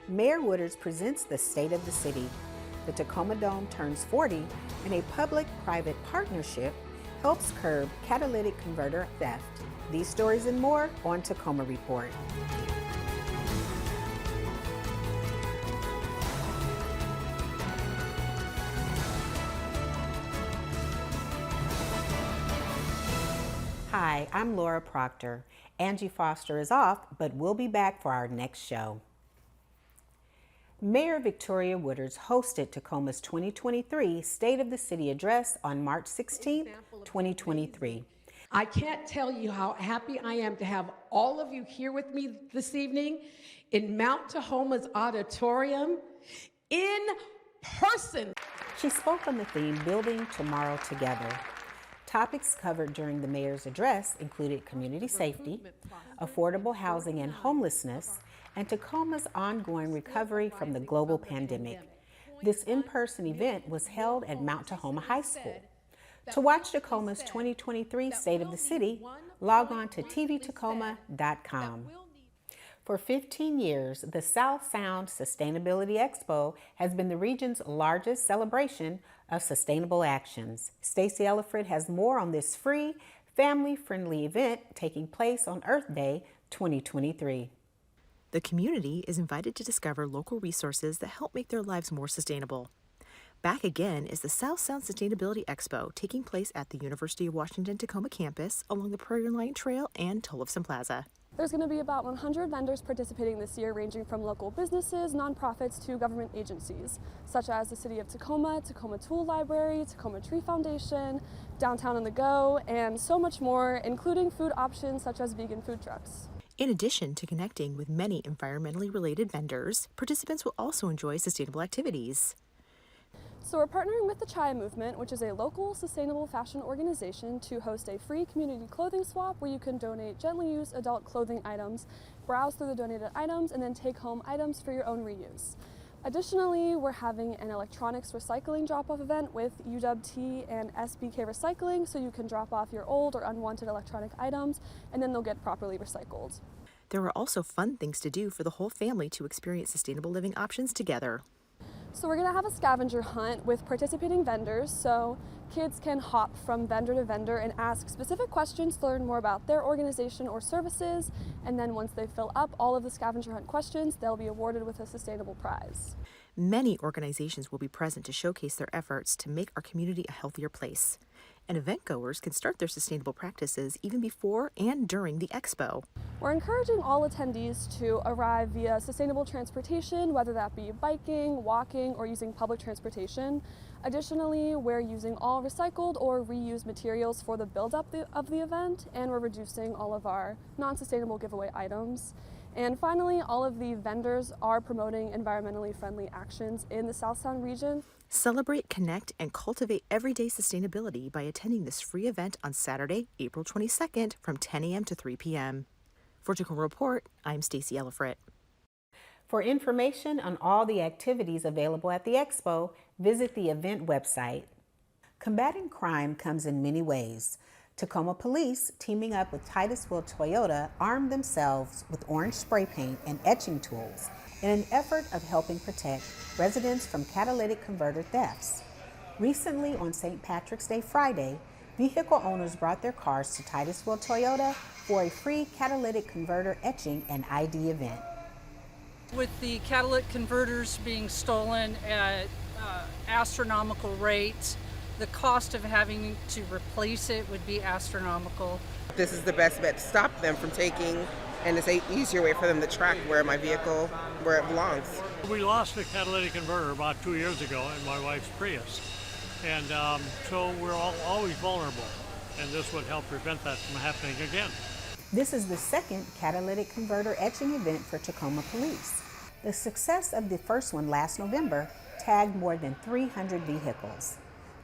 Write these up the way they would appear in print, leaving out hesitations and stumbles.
Mayor Wooders presents the State of the City. The Tacoma Dome turns 40, and a public-private partnership helps curb catalytic converter theft. These stories and more on Tacoma Report. Hi, I'm Laura Proctor. Angie Foster is off, but we'll be back for our next show. Mayor Victoria Wooders hosted Tacoma's 2023 State of the City Address on March 16, 2023. I can't tell you how happy I am to have all of you here with me this evening in Mount Tahoma's auditorium in person. She spoke on the theme Building Tomorrow Together. Topics covered during the mayor's address included community safety, affordable housing and homelessness, and Tacoma's ongoing recovery from the global pandemic. This in-person event was held at Mount Tahoma High School. To watch Tacoma's 2023 State of the City, log on to tvtacoma.com. For 15 years, the South Sound Sustainability Expo has been the region's largest celebration of sustainable actions. Stacey Ellifrit has more on this free, family-friendly event taking place on Earth Day 2023. The community is invited to discover local resources that help make their lives more sustainable. Back again is the South Sound Sustainability Expo, taking place at the University of Washington Tacoma campus along the Prairie Line Trail and Tollefson Plaza. There's going to be about 100 vendors participating this year, ranging from local businesses, nonprofits, to government agencies, such as the City of Tacoma, Tacoma Tool Library, Tacoma Tree Foundation, Downtown on the Go, and so much more, including food options such as vegan food trucks. In addition to connecting with many environmentally related vendors, participants will also enjoy sustainable activities. So we're partnering with the Chaya Movement, which is a local sustainable fashion organization, to host a free community clothing swap where you can donate gently used adult clothing items, browse through the donated items, and then take home items for your own reuse. Additionally, we're having an electronics recycling drop-off event with UWT and SBK Recycling, so you can drop off your old or unwanted electronic items, and then they'll get properly recycled. There are also fun things to do for the whole family to experience sustainable living options together. So we're going to have a scavenger hunt with participating vendors, so kids can hop from vendor to vendor and ask specific questions to learn more about their organization or services, and then once they fill up all of the scavenger hunt questions, they'll be awarded with a sustainable prize. Many organizations will be present to showcase their efforts to make our community a healthier place. And event goers can start their sustainable practices even before and during the expo. We're encouraging all attendees to arrive via sustainable transportation, whether that be biking, walking, or using public transportation. Additionally, we're using all recycled or reused materials for the build-up of the event, and we're reducing all of our non-sustainable giveaway items. And finally, all of the vendors are promoting environmentally friendly actions in the South Sound region. Celebrate, connect, and cultivate everyday sustainability by attending this free event on Saturday, April 22nd from 10 a.m. to 3 p.m. For Tacoma Report, I'm Stacey Ellifrit. For information on all the activities available at the Expo, visit the event website. Combating crime comes in many ways. Tacoma Police, teaming up with Titusville Toyota, armed themselves with orange spray paint and etching tools in an effort of helping protect residents from catalytic converter thefts. Recently, on St. Patrick's Day Friday, vehicle owners brought their cars to Titusville Toyota for a free catalytic converter etching and ID event. With the catalytic converters being stolen at astronomical rates, the cost of having to replace it would be astronomical. This is the best bet to stop them from taking, and it's an easier way for them to track where it belongs. We lost a catalytic converter about 2 years ago in my wife's Prius, and so we're always vulnerable, and this would help prevent that from happening again. This is the second catalytic converter etching event for Tacoma Police. The success of the first one last November tagged more than 300 vehicles.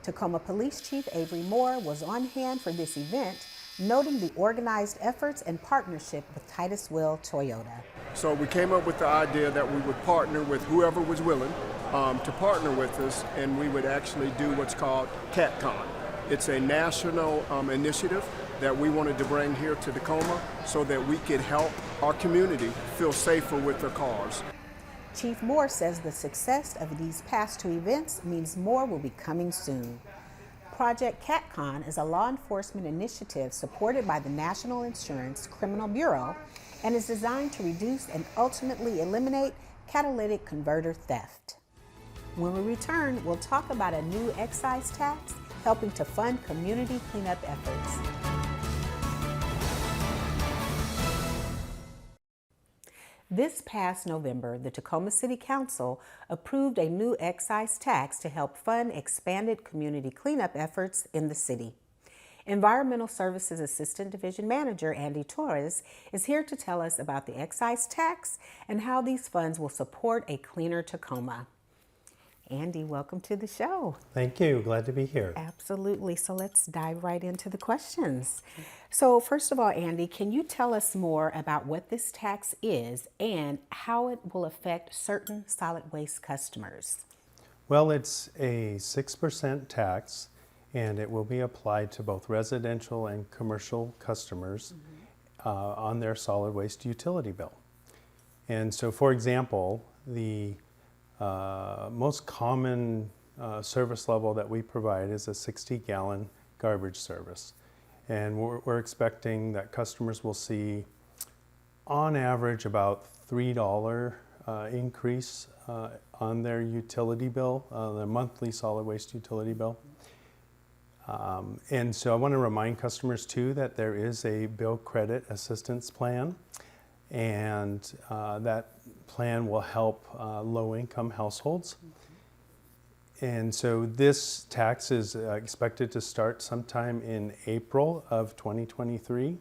Tacoma Police Chief Avery Moore was on hand for this event, noting the organized efforts and partnership with Titusville Toyota. So we came up with the idea that we would partner with whoever was willing to partner with us, and we would actually do what's called CatCon. It's a national initiative that we wanted to bring here to Tacoma so that we could help our community feel safer with their cars. Chief Moore says the success of these past two events means more will be coming soon. Project CatCon is a law enforcement initiative supported by the National Insurance Criminal Bureau and is designed to reduce and ultimately eliminate catalytic converter theft. When we return, we'll talk about a new excise tax helping to fund community cleanup efforts. This past November, the Tacoma City Council approved a new excise tax to help fund expanded community cleanup efforts in the city. Environmental Services Assistant Division Manager Andy Torres is here to tell us about the excise tax and how these funds will support a cleaner Tacoma. Andy, welcome to the show. Thank you. Glad to be here. Absolutely. So let's dive right into the questions. So first of all, Andy, can you tell us more about what this tax is and how it will affect certain solid waste customers? Well, it's a 6% tax, and it will be applied to both residential and commercial customers on their solid waste utility bill. And so, for example, the most common service level that we provide is a 60-gallon garbage service. And we're expecting that customers will see, on average, about $3 increase on their utility bill, their monthly solid waste utility bill. And so I want to remind customers, too, that there is a bill credit assistance plan, and that plan will help low-income households. And so this tax is expected to start sometime in April of 2023,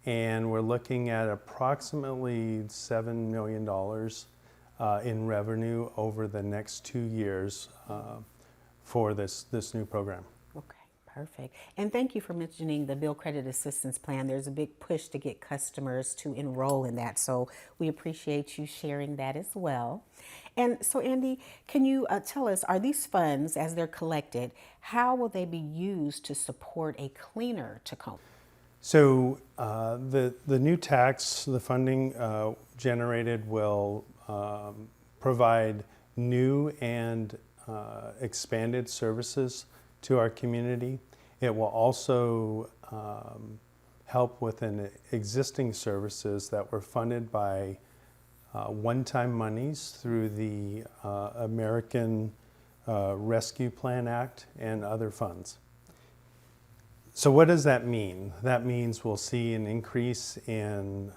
and we're looking at approximately $7 million in revenue over the next 2 years for this new program. Okay, perfect. And thank you for mentioning the Bill Credit Assistance Plan. There's a big push to get customers to enroll in that, so we appreciate you sharing that as well. And so, Andy, can you tell us, are these funds, as they're collected, how will they be used to support a cleaner Tacoma? So the new tax, the funding generated will provide new and expanded services to our community. It will also help with existing services that were funded by one-time monies through the American Rescue Plan Act and other funds. So what does that mean? That means we'll see an increase in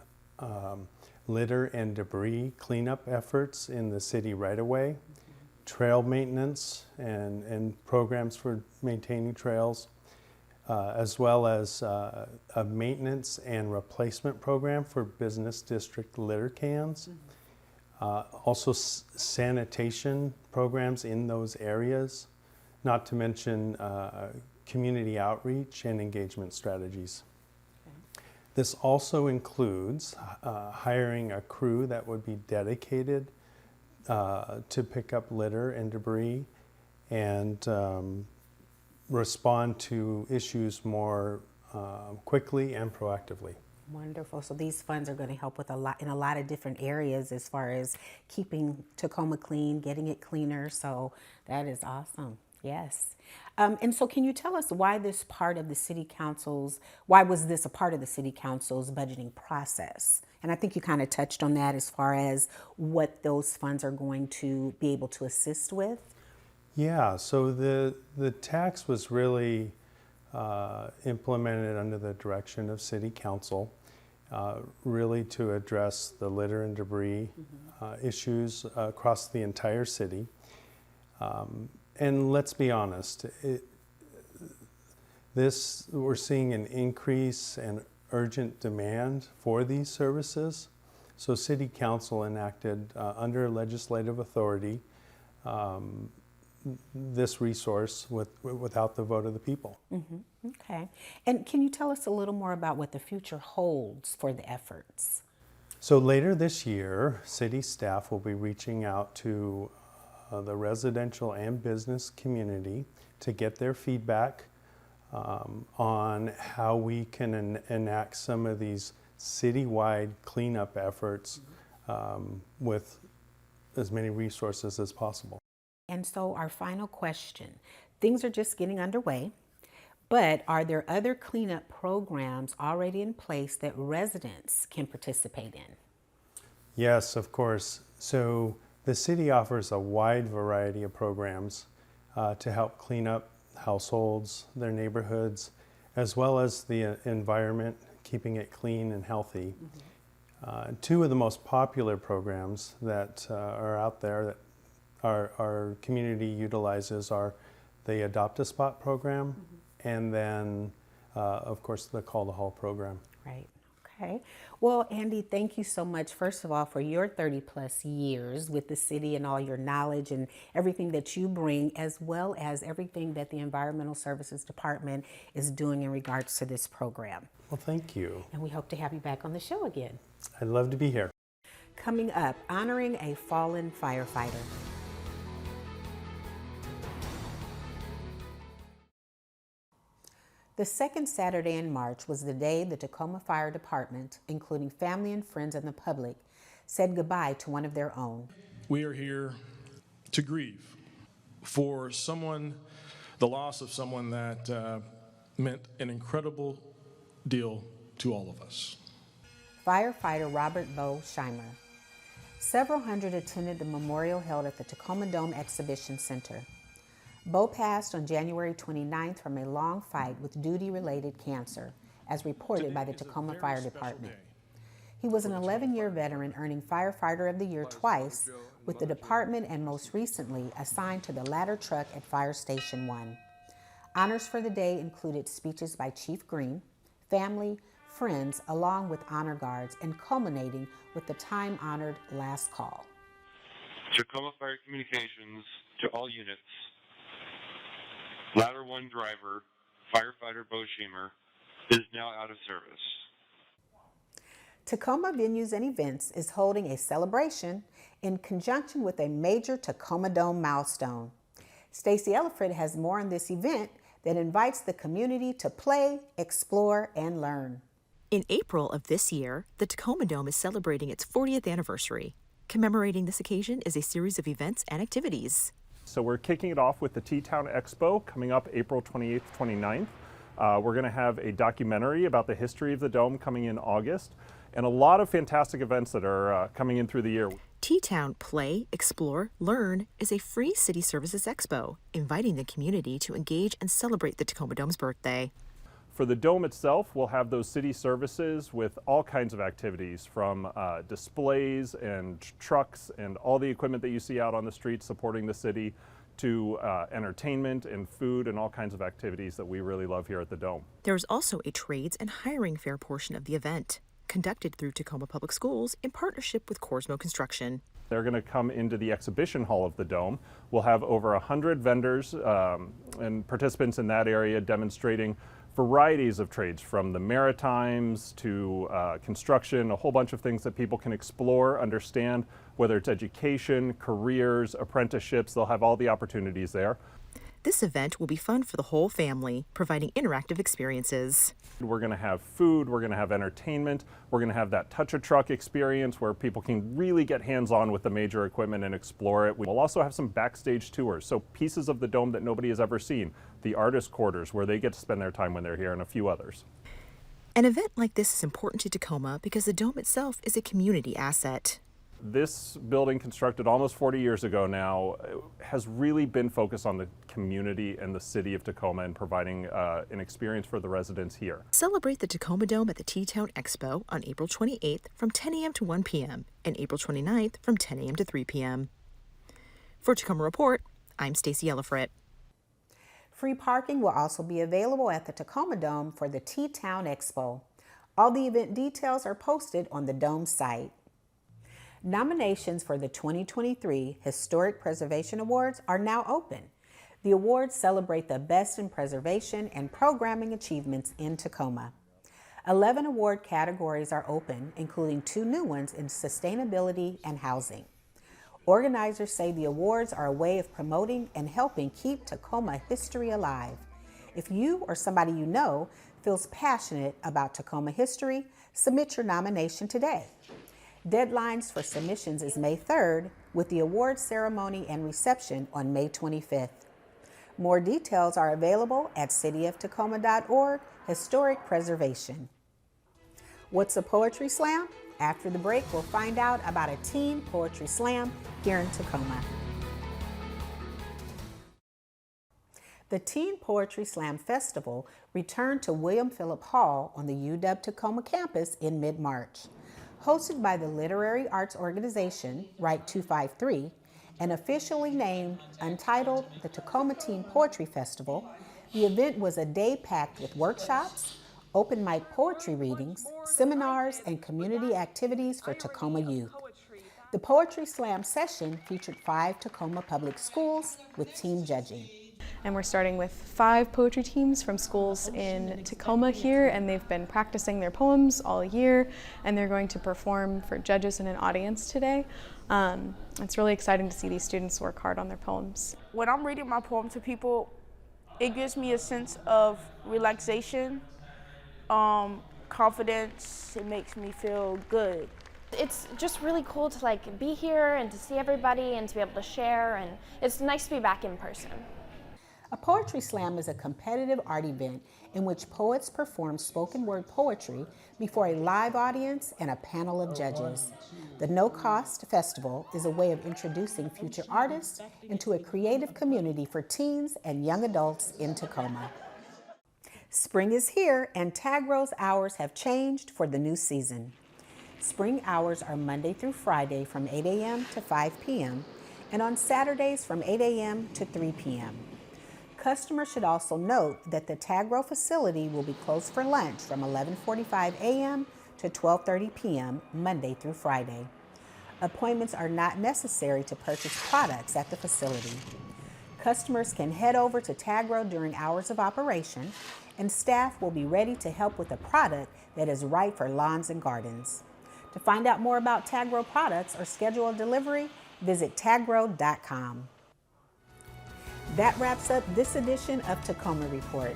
litter and debris cleanup efforts in the city right-of-way, trail maintenance and programs for maintaining trails, as well as a maintenance and replacement program for business district litter cans. Also sanitation programs in those areas, not to mention community outreach and engagement strategies. Okay. This also includes hiring a crew that would be dedicated to pick up litter and debris and respond to issues more quickly and proactively. Wonderful. So these funds are going to help with in a lot of different areas as far as keeping Tacoma clean, getting it cleaner. So that is awesome. Yes. And so can you tell us why was this a part of the City Council's budgeting process? And I think you kind of touched on that as far as what those funds are going to be able to assist with. Yeah, so the tax was really implemented under the direction of City Council, really to address the litter and debris issues across the entire city. And let's be honest, we're seeing an increase and urgent demand for these services. So City Council enacted under legislative authority this resource without the vote of the people. Mm-hmm. Okay. And can you tell us a little more about what the future holds for the efforts? So later this year, city staff will be reaching out to the residential and business community to get their feedback on how we can enact some of these citywide cleanup efforts with as many resources as possible. And so our final question, things are just getting underway, but are there other cleanup programs already in place that residents can participate in? Yes, of course. So the city offers a wide variety of programs to help clean up households, their neighborhoods, as well as the environment, keeping it clean and healthy. Two of the most popular programs that are out there that our community utilizes are the Adopt a Spot program and then, of course, the Call the Hall program. Right. Okay. Well, Andy, thank you so much, first of all, for your 30 plus years with the city and all your knowledge and everything that you bring, as well as everything that the Environmental Services Department is doing in regards to this program. Well, thank you. And we hope to have you back on the show again. I'd love to be here. Coming up, honoring a fallen firefighter. The second Saturday in March was the day the Tacoma Fire Department, including family and friends and the public, said goodbye to one of their own. We are here to grieve for the loss of someone that meant an incredible deal to all of us. Firefighter Robert Bo Scheimer. Several hundred attended the memorial held at the Tacoma Dome Exhibition Center. Bo passed on January 29th from a long fight with duty-related cancer, as reported by the Tacoma Fire Department. He was an 11-year veteran, earning Firefighter of the Year twice with the department and most recently assigned to the ladder truck at Fire Station 1. Honors for the day included speeches by Chief Green, family, friends, along with honor guards, and culminating with the time-honored last call. Tacoma Fire Communications to all units. Ladder 1 driver, Firefighter Bo Scheimer, is now out of service. Tacoma Venues and Events is holding a celebration in conjunction with a major Tacoma Dome milestone. Stacey Ellifrit has more on this event that invites the community to play, explore, and learn. In April of this year, the Tacoma Dome is celebrating its 40th anniversary. Commemorating this occasion is a series of events and activities. So we're kicking it off with the T-Town Expo coming up April 28th, 29th. We're going to have a documentary about the history of the Dome coming in August, and a lot of fantastic events that are coming in through the year. T-Town Play, Explore, Learn is a free city services expo, inviting the community to engage and celebrate the Tacoma Dome's birthday. For the Dome itself, we'll have those city services with all kinds of activities, from displays and trucks and all the equipment that you see out on the streets supporting the city, to entertainment and food and all kinds of activities that we really love here at the Dome. There's also a trades and hiring fair portion of the event, conducted through Tacoma Public Schools in partnership with Corsmo Construction. They're going to come into the exhibition hall of the Dome. We'll have over 100 vendors and participants in that area demonstrating varieties of trades, from the Maritimes to construction, a whole bunch of things that people can explore, understand, whether it's education, careers, apprenticeships. They'll have all the opportunities there. This event will be fun for the whole family, providing interactive experiences. We're going to have food, we're going to have entertainment, we're going to have that touch-a-truck experience where people can really get hands-on with the major equipment and explore it. We'll also have some backstage tours, so pieces of the Dome that nobody has ever seen, the artist quarters where they get to spend their time when they're here, and a few others. An event like this is important to Tacoma because the Dome itself is a community asset. This building, constructed almost 40 years ago now, has really been focused on the community and the city of Tacoma and providing an experience for the residents here. Celebrate the Tacoma Dome at the T-Town Expo on April 28th from 10 a.m. to 1 p.m. and April 29th from 10 a.m. to 3 p.m. For Tacoma Report, I'm Stacey Ellifrit. Free parking will also be available at the Tacoma Dome for the T-Town Expo. All the event details are posted on the Dome site. Nominations for the 2023 Historic Preservation Awards are now open. The awards celebrate the best in preservation and programming achievements in Tacoma. 11 award categories are open, including 2 new ones in sustainability and housing. Organizers say the awards are a way of promoting and helping keep Tacoma history alive. If you or somebody you know feels passionate about Tacoma history, submit your nomination today. Deadlines for submissions is May 3rd, with the award ceremony and reception on May 25th. More details are available at cityoftacoma.org, Historic Preservation. What's a poetry slam? After the break, we'll find out about a teen poetry slam here in Tacoma. The Teen Poetry Slam Festival returned to William Phillip Hall on the UW-Tacoma campus in mid-March. Hosted by the literary arts organization Right 253 and officially named Untitled the Tacoma Teen Poetry Festival, the event was a day packed with workshops, open mic poetry readings, seminars, and community activities for Tacoma youth. The Poetry Slam session featured 5 Tacoma public schools with team judging. And we're starting with 5 poetry teams from schools in Tacoma here, and they've been practicing their poems all year, and they're going to perform for judges and an audience today. It's really exciting to see these students work hard on their poems. When I'm reading my poem to people, it gives me a sense of relaxation, confidence. It makes me feel good. It's just really cool to be here and to see everybody and to be able to share, and it's nice to be back in person. A poetry slam is a competitive art event in which poets perform spoken word poetry before a live audience and a panel of judges. The no-cost festival is a way of introducing future artists into a creative community for teens and young adults in Tacoma. Spring is here, and Tagro's hours have changed for the new season. Spring hours are Monday through Friday from 8 a.m. to 5 p.m. and on Saturdays from 8 a.m. to 3 p.m. Customers should also note that the Tagro facility will be closed for lunch from 11:45 a.m. to 12:30 p.m. Monday through Friday. Appointments are not necessary to purchase products at the facility. Customers can head over to Tagro during hours of operation, and staff will be ready to help with a product that is right for lawns and gardens. To find out more about Tagro products or schedule a delivery, visit tagro.com. That wraps up this edition of Tacoma Report.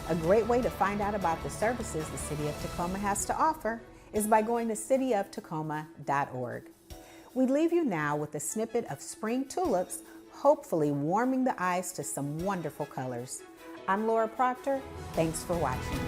A great way to find out about the services the City of Tacoma has to offer is by going to cityoftacoma.org. We leave you now with a snippet of spring tulips, hopefully warming the eyes to some wonderful colors. I'm Laura Proctor. Thanks for watching.